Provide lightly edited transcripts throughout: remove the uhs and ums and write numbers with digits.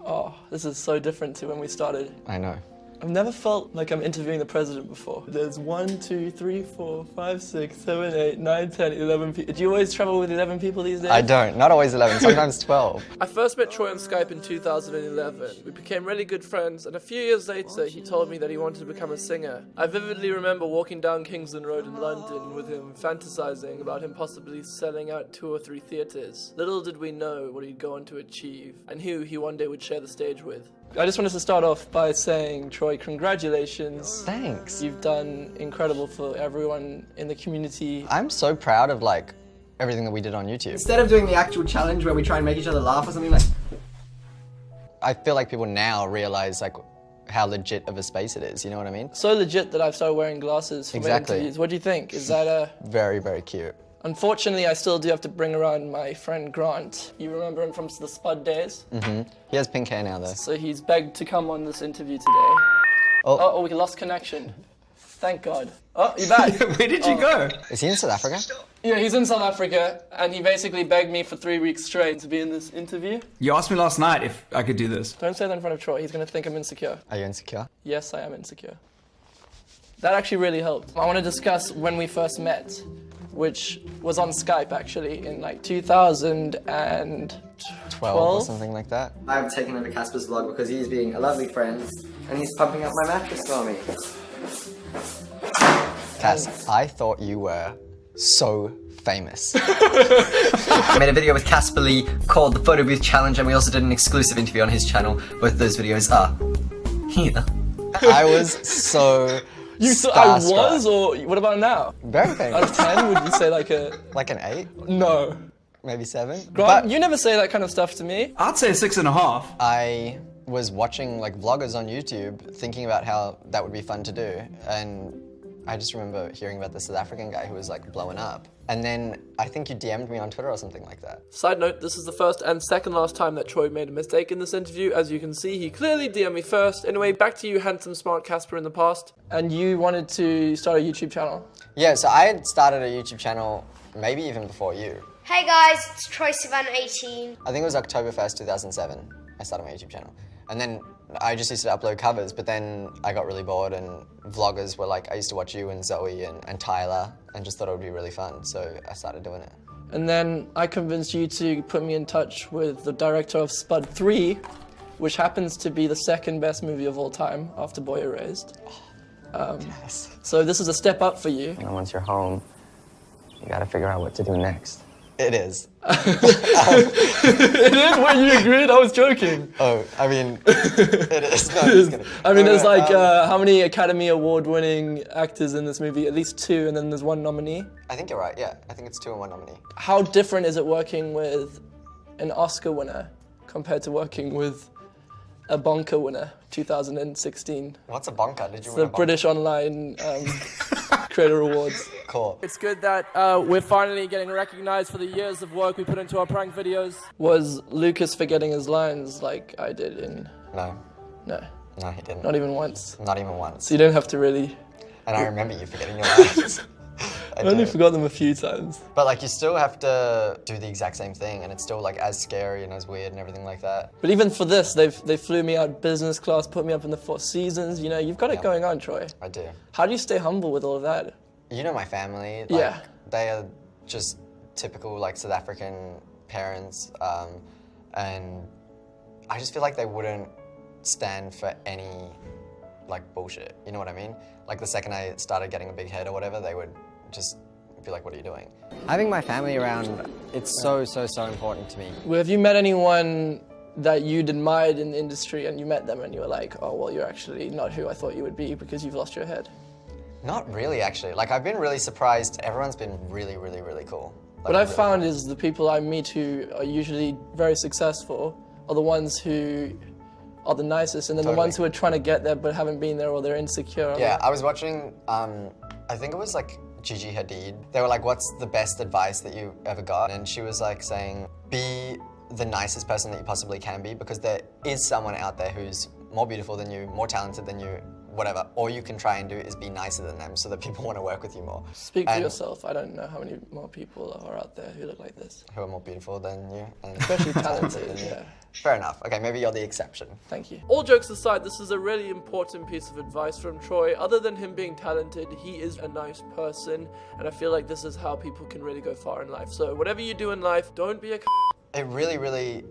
Oh, this is so different to when we started. I know. I've never felt like I'm interviewing the president before. There's 1, 2, 3, 4, 5, 6, 7, 8, 9, 10, 11 people. Do you always travel with 11 people these days? I don't. Not always 11. Sometimes 12. I first met Troye on Skype in 2011. We became really good friends, and a few years later, he told me that he wanted to become a singer. I vividly remember walking down Kingsland Road in London with him, fantasizing about him possibly selling out 2 or 3 theatres. Little did we know what he'd go on to achieve, and who he one day would share the stage with. I just wanted to start off by saying, Troye, congratulations. Thanks. You've done incredible for everyone in the community. I'm so proud of like everything that we did on YouTube. Instead of doing the actual challenge where we try and make each other laugh or something like... I feel like people now realize like how legit of a space it is, you know what I mean? So legit that I've started wearing glasses for my interviews. What do you think? Is that Very, very cute. Unfortunately, I still do have to bring around my friend Grant. You remember him from the Spud days? Mm-hmm. He has pink hair now, though. So he's begged to come on this interview today. Oh, we lost connection. Thank God. Oh, you're back. Where did you go? Is he in South Africa? Yeah, he's in South Africa, and he basically begged me for 3 weeks straight to be in this interview. You asked me last night if I could do this. Don't say that in front of Troye. He's going to think I'm insecure. Are you insecure? Yes, I am insecure. That actually really helped. I want to discuss when we first met, which was on Skype actually in like 2012 or something like that. I've taken over Caspar's vlog because he's being a lovely friend and he's pumping up my mattress for me. Cass, I thought you were so famous. I made a video with Caspar Lee called The Photo Booth Challenge, and we also did an exclusive interview on his channel. Both of those videos are here. I was so I was, or what about now? Very famous. Out of 10, would you say like a... Like an 8? No. Maybe 7? Grant, you never say that kind of stuff to me. I'd say 6.5. I was watching like vloggers on YouTube, thinking about how that would be fun to do, and I just remember hearing about the South African guy who was like blowing up. And then I think you DM'd me on Twitter or something like that. Side note, this is the first and second last time that Troye made a mistake in this interview. As you can see, he clearly DM'd me first. Anyway, back to you, handsome, smart Caspar in the past. And you wanted to start a YouTube channel. Yeah, so I had started a YouTube channel maybe even before you. Hey guys, it's Troye Sivan 18. I think it was October 1st, 2007, I started my YouTube channel. And then I just used to upload covers, but then I got really bored and vloggers were like, I used to watch you and Zoe and Tyler and just thought it would be really fun, so I started doing it. And then I convinced you to put me in touch with the director of Spud 3, which happens to be the second best movie of all time after Boy Erased. Yes. So this is a step up for you. And once you're home, you gotta figure out what to do next. It is. It is when you agreed, I was joking. Oh, I mean, it is. No, I'm just kidding. I mean, there's like, how many Academy Award winning actors in this movie? At least 2, and then there's 1 nominee. I think you're right, yeah. I think it's 2 and 1 nominee. How different is it working with an Oscar winner compared to working with a Bonker winner, 2016? What's a bonker? Did you It's win the a bonker? British Online Creator Awards. Cool. It's good that we're finally getting recognized for the years of work we put into our prank videos. Was Lucas forgetting his lines like I did in... No. No. No, he didn't. Not even once. Not even once. So you don't have to really... And I remember you forgetting your lines. I only forgot them a few times. But like you still have to do the exact same thing and it's still like as scary and as weird and everything like that. But even for this, they flew me out business class, put me up in the 4 seasons. You know, you've got it going on, Troye. I do. How do you stay humble with all of that? You know my family. Like, Yeah. They are just typical like South African parents, and I just feel like they wouldn't stand for any like bullshit. You know what I mean? Like the second I started getting a big head or whatever, they would just be like, what are you doing? Having my family around, it's so important to me. Well, have you met anyone that you'd admired in the industry and you met them and you were like, oh, well, you're actually not who I thought you would be because you've lost your head? Not really, actually. Like, I've been really surprised. Everyone's been really, really, really cool. Like, What I've found is the people I meet who are usually very successful are the ones who are the nicest, and then the ones who are trying to get there but haven't been there or they're insecure. Yeah, I was watching, I think it was like Gigi Hadid. They were like, what's the best advice that you ever got? And she was like saying, be the nicest person that you possibly can be, because there is someone out there who's more beautiful than you, more talented than you, whatever. All you can try and do is be nicer than them so that people want to work with you more. Speak for yourself. I don't know how many more people are out there who look like this. Who are more beautiful than you. And Especially talented, yeah. Fair enough. Okay, maybe you're the exception. Thank you. All jokes aside, this is a really important piece of advice from Troye. Other than him being talented, he is a nice person, and I feel like this is how people can really go far in life. So whatever you do in life, don't be a It really, really,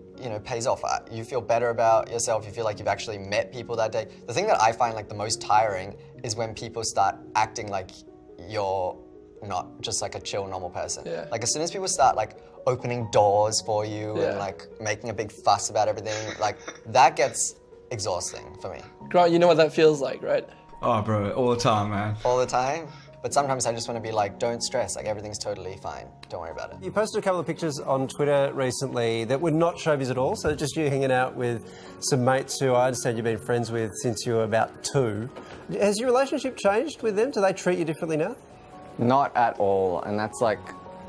pays off. You feel better about yourself. You feel like you've actually met people that day. The thing that I find like the most tiring is when people start acting like you're not just like a chill, normal person. Yeah. Like as soon as people start like opening doors for you and like making a big fuss about everything, like that gets exhausting for me. Grant, you know what that feels like, right? Oh, bro, all the time, man. All the time. But sometimes I just want to be like, don't stress, like everything's totally fine. Don't worry about it. You posted a couple of pictures on Twitter recently that were not showbiz at all, so just you hanging out with some mates who I understand you've been friends with since you were about 2. Has your relationship changed with them? Do they treat you differently now? Not at all, and that's like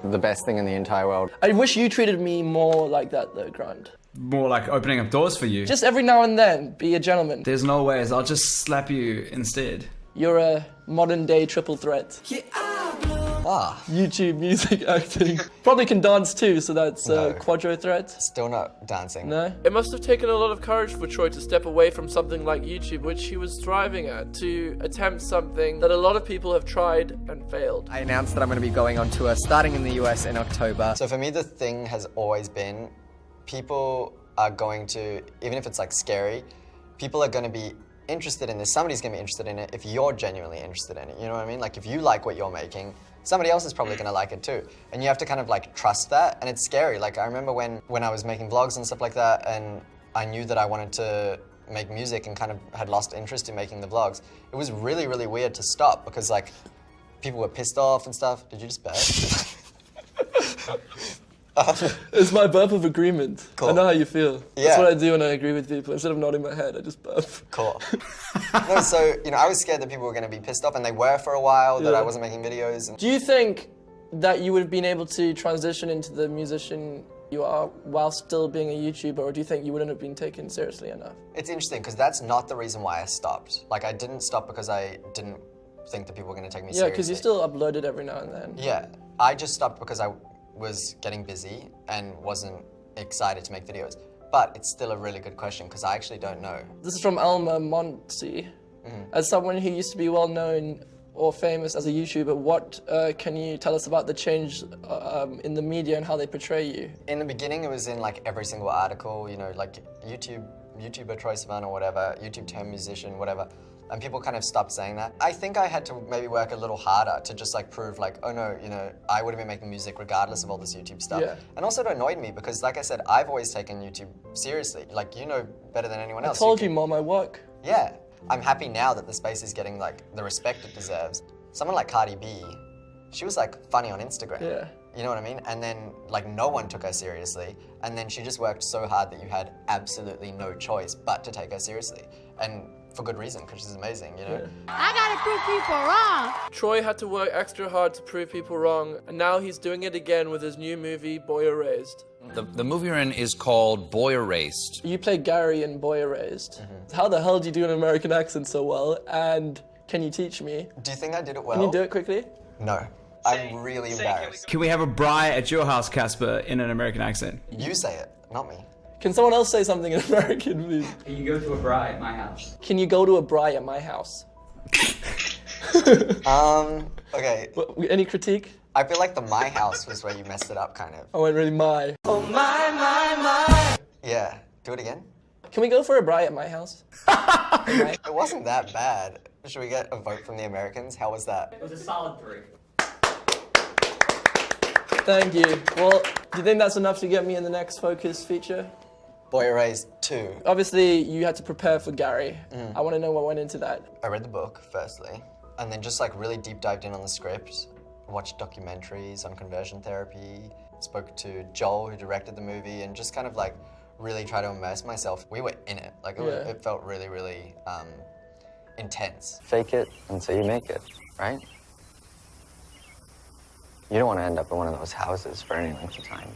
the best thing in the entire world. I wish you treated me more like that though, Grant. More like opening up doors for you. Just every now and then, be a gentleman. There's no ways. I'll just slap you instead. You're a modern day triple threat. YouTube, music, acting. Probably can dance too, so that's quadro threat. Still not dancing. No? It must have taken a lot of courage for Troye to step away from something like YouTube, which he was thriving at, to attempt something that a lot of people have tried and failed. I announced that I'm going to be going on tour starting in the US in October. So for me, the thing has always been, people are going to, even if it's like scary, people are going to be interested in this. Somebody's going to be interested in it if you're genuinely interested in it. You know what I mean? Like if you like what you're making, somebody else is probably going to like it too. And you have to kind of like trust that. And it's scary. Like I remember when I was making vlogs and stuff like that, and I knew that I wanted to make music and kind of had lost interest in making the vlogs. It was really, really weird to stop because like people were pissed off and stuff. Did you just burp? It's my burp of agreement. Cool. I know how you feel. Yeah. That's what I do when I agree with people. Instead of nodding my head, I just burp. Cool. No, so, I was scared that people were going to be pissed off, and they were for a while, that I wasn't making videos. And Do you think that you would have been able to transition into the musician you are while still being a YouTuber, or do you think you wouldn't have been taken seriously enough? It's interesting, because that's not the reason why I stopped. Like, I didn't stop because I didn't think that people were going to take me seriously. Yeah, because you still uploaded every now and then. Yeah, I just stopped because I was getting busy and wasn't excited to make videos. But it's still a really good question because I actually don't know. This is from Alma Monty. As someone who used to be well known or famous as a YouTuber, what can you tell us about the change in the media and how they portray you? In the beginning, it was in like every single article, like YouTuber Troye Sivan or whatever, YouTube turned musician, whatever. And people kind of stopped saying that. I think I had to maybe work a little harder to just like prove like, oh no, I would have been making music regardless of all this YouTube stuff. Yeah. And also it annoyed me because like I said, I've always taken YouTube seriously. Like you know better than anyone else. I told you, Mom, I work. Yeah. I'm happy now that the space is getting like the respect it deserves. Someone like Cardi B, she was like funny on Instagram. Yeah. You know what I mean? And then like no one took her seriously. And then she just worked so hard that you had absolutely no choice but to take her seriously. And for good reason, because she's amazing, Yeah. I gotta prove people wrong. Troye had to work extra hard to prove people wrong, and now he's doing it again with his new movie, Boy Erased. The movie you're in is called Boy Erased. You play Gary in Boy Erased. How the hell do you do an American accent so well? And can you teach me? Do you think I did it well? Can you do it quickly? No. I'm really embarrassed. Can we have a braai at your house, Caspar, in an American accent? You say it, not me. Can someone else say something in American, please? Can you go to a braai at my house? Can you go to a braai at my house? Okay. Any critique? I feel like the my house was where you messed it up, kind of. I went really my. Oh, my. Yeah. Do it again. Can we go for a braai at my house? It wasn't that bad. Should we get a vote from the Americans? How was that? It was a solid 3. Thank you. Well, do you think that's enough to get me in the next Focus feature? Boy Erased 2. Obviously, you had to prepare for Gary. I want to know what went into that. I read the book, firstly, and then just like really deep dived in on the script, watched documentaries on conversion therapy, spoke to Joel, who directed the movie, and just kind of like really try to immerse myself. We were in it. Like it felt really, really intense. Fake it until you make it, right? You don't want to end up in one of those houses for any length of time.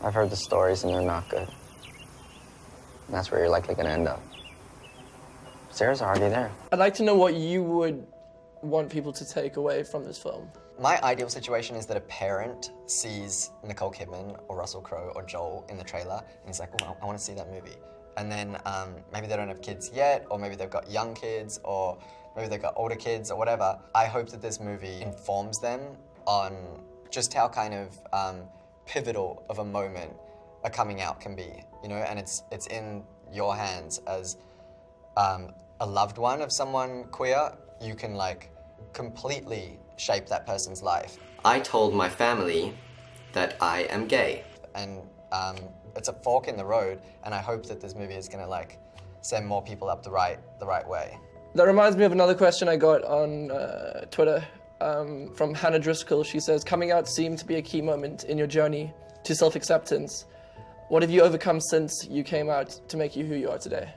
I've heard the stories and they're not good. And that's where you're likely going to end up. Sarah's already there. I'd like to know what you would want people to take away from this film. My ideal situation is that a parent sees Nicole Kidman or Russell Crowe or Joel in the trailer and he's like, oh, I want to see that movie. And then maybe they don't have kids yet, or maybe they've got young kids, or maybe they've got older kids or whatever. I hope that this movie informs them on just how kind of pivotal of a moment a coming out can be, you know, and it's in your hands as a loved one of someone queer. You can like completely shape that person's life. I told my family that I am gay. And it's a fork in the road, and I hope that this movie is gonna like send more people up the right way. That reminds me of another question I got on Twitter from Hannah Driscoll. She says, coming out seemed to be a key moment in your journey to self-acceptance. What have you overcome since you came out to make you who you are today?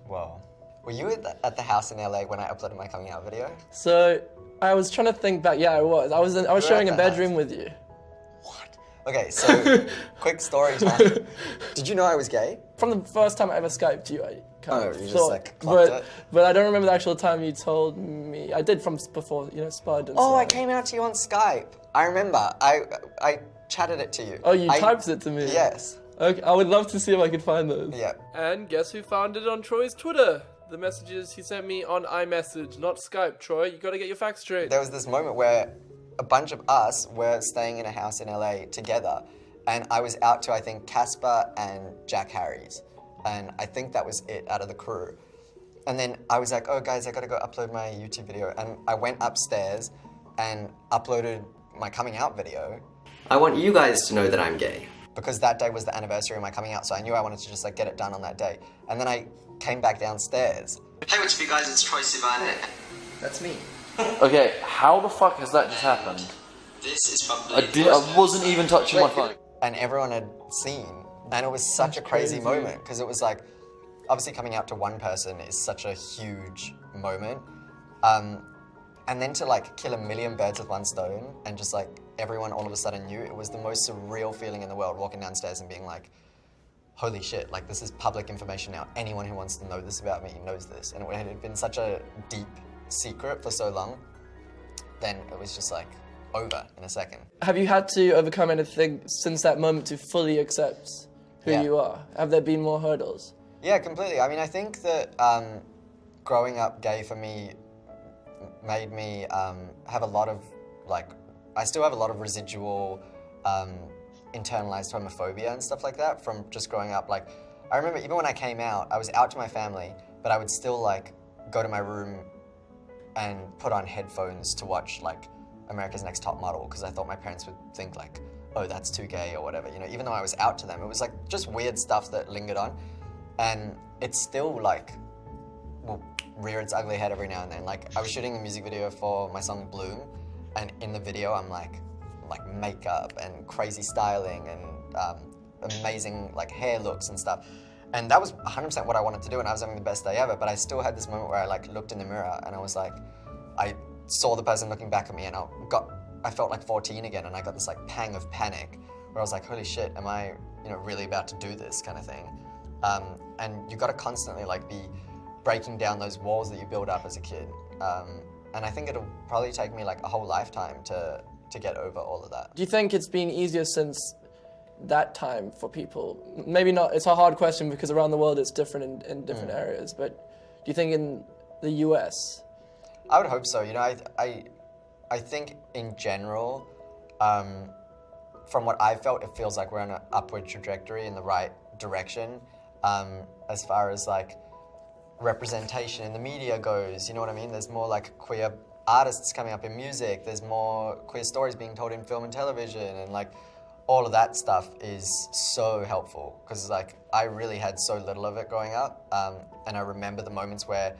Whoa. Were you at the house in LA when I uploaded my coming out video? So I was trying to think back. Yeah, I was. I was sharing a bedroom with you. What? Okay, so quick story time. Did you know I was gay? From the first time I ever Skyped you, I kind of you thought, just like clocked it? But I don't remember the actual time you told me. I did from before, you know, Spud and Oh, stuff. I came out to you on Skype. I remember. I chatted it to you. Oh, you typed it to me? Yes. Okay, I would love to see if I could find those. Yeah. And guess who found it on Troy's Twitter? The messages he sent me on iMessage, not Skype. Troy, you gotta get your facts straight. There was this moment where a bunch of us were staying in a house in LA together, and I was out to, I think, Caspar and Jack Harry's. And I think that was it out of the crew. And then I was like, oh guys, I gotta go upload my YouTube video. And I went upstairs and uploaded my coming out video. I want you guys to know that I'm gay. Because that day was the anniversary of my coming out, so I knew I wanted to just like get it done on that day. And then I came back downstairs. Hey, what's up you guys, it's Troye Sivan. That's me. Okay, how the fuck has that just happened? This is probably I wasn't even touching my phone. And everyone had seen, and it was such a crazy moment, because it was like, obviously coming out to one person is such a huge moment. And then to like kill a million birds with one stone, and just like everyone all of a sudden knew, it was the most surreal feeling in the world, walking downstairs and being like, holy shit, like this is public information now. Anyone who wants to know this about me knows this. And it had been such a deep secret for so long, then it was just like over in a second. Have you had to overcome anything since that moment to fully accept who you are? Have there been more hurdles? Yeah, completely. I mean, I think that growing up gay for me made me have a lot of, like, I still have a lot of residual internalized homophobia and stuff like that from just growing up. Like, I remember even when I came out, I was out to my family, but I would still like go to my room and put on headphones to watch like America's Next Top Model, because I thought my parents would think like, oh, that's too gay or whatever, you know, even though I was out to them. It was like just weird stuff that lingered on, and it's still like, will rear its ugly head every now and then. Like, I was shooting a music video for my song Bloom, and in the video I'm like makeup and crazy styling and amazing like hair looks and stuff. And that was 100% what I wanted to do, and I was having the best day ever, but I still had this moment where I like looked in the mirror and I was like, I saw the person looking back at me, and I felt like 14 again, and I got this like pang of panic where I was like, holy shit, am I, you know, really about to do this kind of thing? And you got to constantly like be breaking down those walls that you build up as a kid. And I think it'll probably take me like a whole lifetime to get over all of that. Do you think it's been easier since that time for people? Maybe not, it's a hard question because around the world it's different in different areas, but do you think in the US? I would hope so. You know, I think in general, from what I've felt, it feels like we're on an upward trajectory in the right direction, as far as like representation in the media goes, you know what I mean? There's more like queer artists coming up in music, there's more queer stories being told in film and television, and like all of that stuff is so helpful, because like I really had so little of it growing up, and I remember the moments where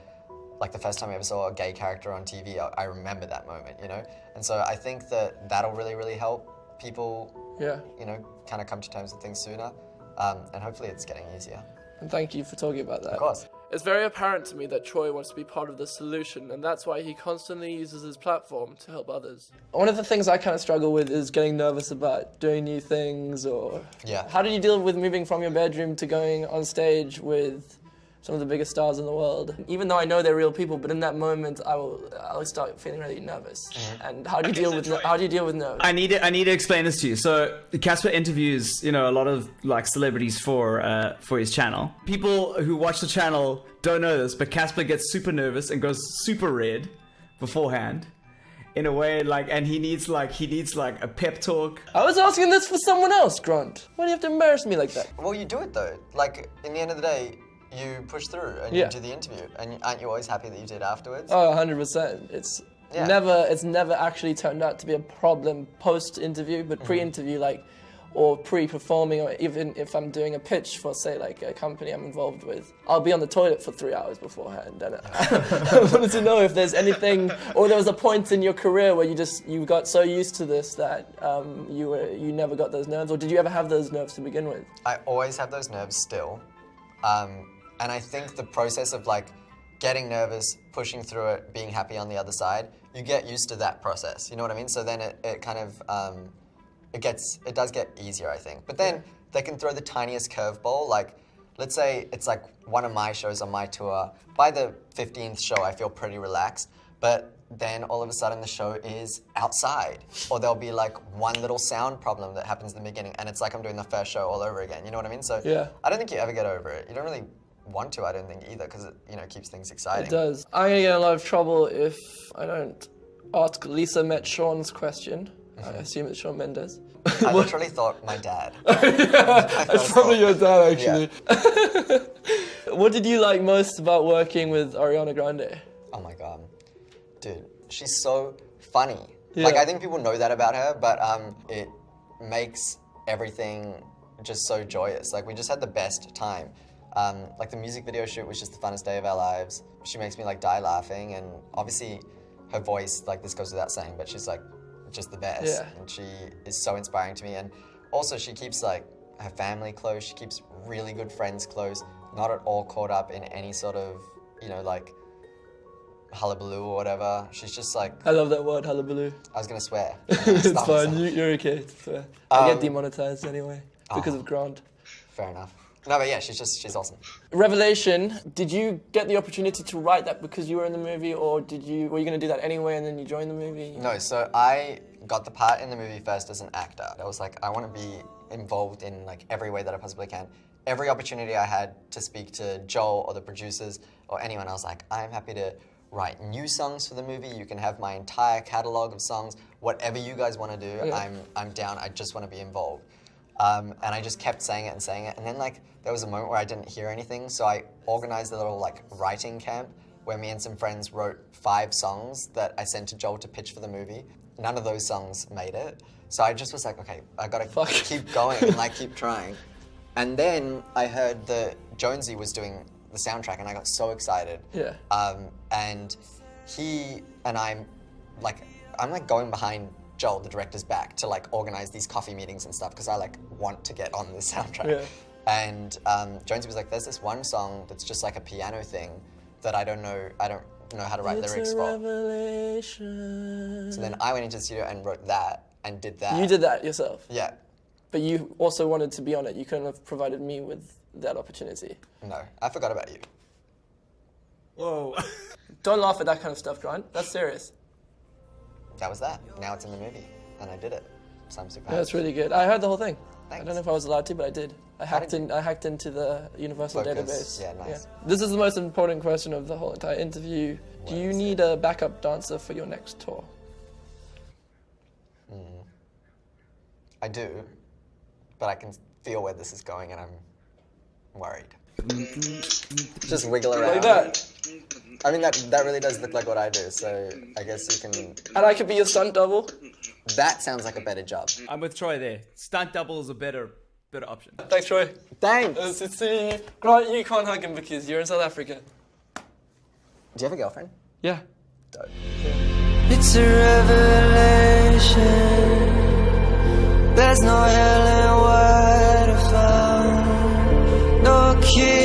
like the first time I ever saw a gay character on TV, I remember that moment, you know? And so I think that that'll really, really help people, you know, kind of come to terms with things sooner, and hopefully it's getting easier. And thank you for talking about that. Of course. It's very apparent to me that Troye wants to be part of the solution, and that's why he constantly uses his platform to help others. One of the things I kind of struggle with is getting nervous about doing new things, or... Yeah. How did you deal with moving from your bedroom to going on stage with some of the biggest stars in the world. Even though I know they're real people, but in that moment, I'll start feeling really nervous. And how do you deal with nerves? I need to explain this to you. So Caspar interviews, a lot of like celebrities for his channel. People who watch the channel don't know this, but Caspar gets super nervous and goes super red beforehand. In a way, and he needs a pep talk. I was asking this for someone else, Grant. Why do you have to embarrass me like that? Well, you do it though. Like, in the end of the day, you push through and you do the interview. And aren't you always happy that you did afterwards? Oh, 100%. It's never actually turned out to be a problem post-interview, but pre-interview, or pre-performing, or even if I'm doing a pitch for, say, a company I'm involved with, I'll be on the toilet for 3 hours beforehand. And I wanted to know if there's anything, or there was a point in your career where you got so used to this that you never got those nerves, or did you ever have those nerves to begin with? I always have those nerves still. And I think the process of getting nervous, pushing through it, being happy on the other side, you get used to that process, you know what I mean? So then it kind of, it does get easier, I think. But then they can throw the tiniest curveball. Let's say it's one of my shows on my tour. By the 15th show, I feel pretty relaxed. But then all of a sudden the show is outside. Or there'll be one little sound problem that happens in the beginning. And it's like I'm doing the first show all over again. You know what I mean? So I don't think you ever get over it. You don't really want to, I don't think, either, because it keeps things exciting. It does. I'm going to get in a lot of trouble if I don't ask Lisa met Sean's question. I assume it's Shawn Mendes. I literally thought my dad. That's probably your dad, actually. Yeah. What did you like most about working with Ariana Grande? Oh my god. Dude, she's so funny. Yeah. I think people know that about her, but it makes everything just so joyous. We just had the best time. The music video shoot was just the funnest day of our lives. She makes me die laughing, and obviously her voice, this goes without saying, but she's just the best. Yeah. And she is so inspiring to me. And also she keeps her family close. She keeps really good friends close, not at all caught up in any sort of, hullabaloo or whatever. She's just I love that word, hullabaloo. I was gonna swear. It's fine, you're okay. I get demonetized anyway because of Grant. Fair enough. No, but yeah, she's awesome. Revelation, did you get the opportunity to write that because you were in the movie, or were you going to do that anyway and then you joined the movie? No, so I got the part in the movie first as an actor. I was I want to be involved in every way that I possibly can. Every opportunity I had to speak to Joel or the producers or anyone else, I'm happy to write new songs for the movie. You can have my entire catalog of songs. Whatever you guys want to do, I'm down. I just want to be involved. And I just kept saying it. And then there was a moment where I didn't hear anything, so I organized a little writing camp where me and some friends wrote 5 songs that I sent to Joel to pitch for the movie. None of those songs made it. So I just was okay, I gotta keep going and keep trying. And then I heard that Jonesy was doing the soundtrack and I got so excited. Yeah. And he and I'm going behind Joel, the director's back, to organize these coffee meetings and stuff because I want to get on this soundtrack. Yeah. And Jonesy was there's this one song that's just a piano thing that I don't know how to write lyrics for. Revelation. So then I went into the studio and wrote that and did that. You did that yourself? Yeah. But you also wanted to be on it. You couldn't have provided me with that opportunity. No, I forgot about you. Whoa. Don't laugh at that kind of stuff, Grant. That's serious. That was that. Now it's in the movie, and I did it. So I'm super happy. Yeah, that's really good. I heard the whole thing. Thanks. I don't know if I was allowed to, but I did. I hacked into the universal database. Yeah, nice. Yeah. This is the most important question of the whole entire interview. Do you need a backup dancer for your next tour? I do, but I can feel where this is going, and I'm worried. Just wiggle around. Like that? I mean, that really does look like what I do, so I guess you can... And I could be your stunt double? That sounds like a better job. I'm with Troy there. Stunt double is a better option. Thanks, Troy. Thanks. Nice to see you. Grant, you can't hug him because you're in South Africa. Do you have a girlfriend? Yeah. Dope. It's a revelation. There's no hell in what I found. No key.